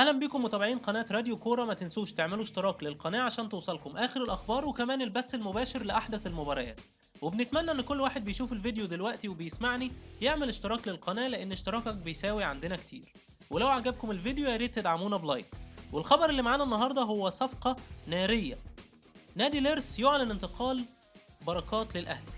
اهلا بكم متابعين قناة راديو كورة. ما تنسوش تعملوا اشتراك للقناة عشان توصلكم اخر الاخبار وكمان البث المباشر لاحدث المباريات. وبنتمنى ان كل واحد بيشوف الفيديو دلوقتي وبيسمعني يعمل اشتراك للقناة لان اشتراكك بيساوي عندنا كتير. ولو عجبكم الفيديو يا ريت تدعمونا بلايك. والخبر اللي معانا النهاردة هو صفقة نارية. نادي ليرس يعلن انتقال بركات للاهلي.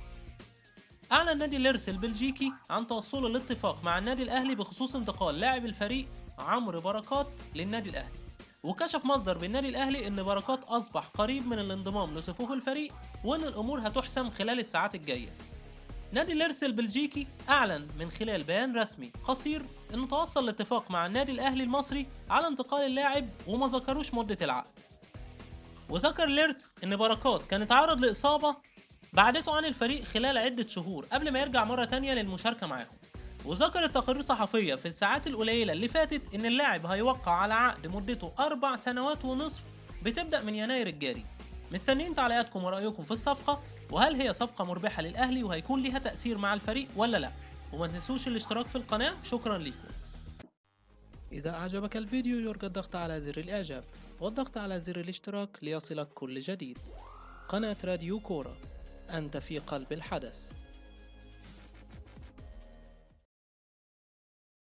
أعلن نادي ليرس البلجيكي عن توصله لاتفاق مع النادي الأهلي بخصوص انتقال لاعب الفريق عمرو بركات للنادي الأهلي. وكشف مصدر بالنادي الأهلي إن بركات أصبح قريب من الانضمام لصفوف الفريق وإن الأمور هتحسم خلال الساعات الجاية. نادي ليرس البلجيكي أعلن من خلال بيان رسمي قصير إنه توصل لاتفاق مع النادي الأهلي المصري على انتقال اللاعب وما ذكروش مدة العقد. وذكر ليرتس إن بركات كان اتعرض لإصابة بعدته عن الفريق خلال عدة شهور قبل ما يرجع مرة تانية للمشاركة معاهم. وذكرت تقارير صحفية في الساعات القليلة اللي فاتت إن اللاعب هيوقع على عقد مدته 4 سنوات ونصف بتبدأ من يناير الجاري. مستنيين تعليقاتكم ورأيكم في الصفقة، وهل هي صفقة مربحة للأهلي وهيكون ليها تأثير مع الفريق ولا لا؟ وما تنسوش الاشتراك في القناة. شكرا لكم. إذا أعجبك الفيديو يرجى الضغط على زر الإعجاب والضغط على زر الاشتراك ليصلك كل جديد. قناة راديو كورة، أنت في قلب الحدث.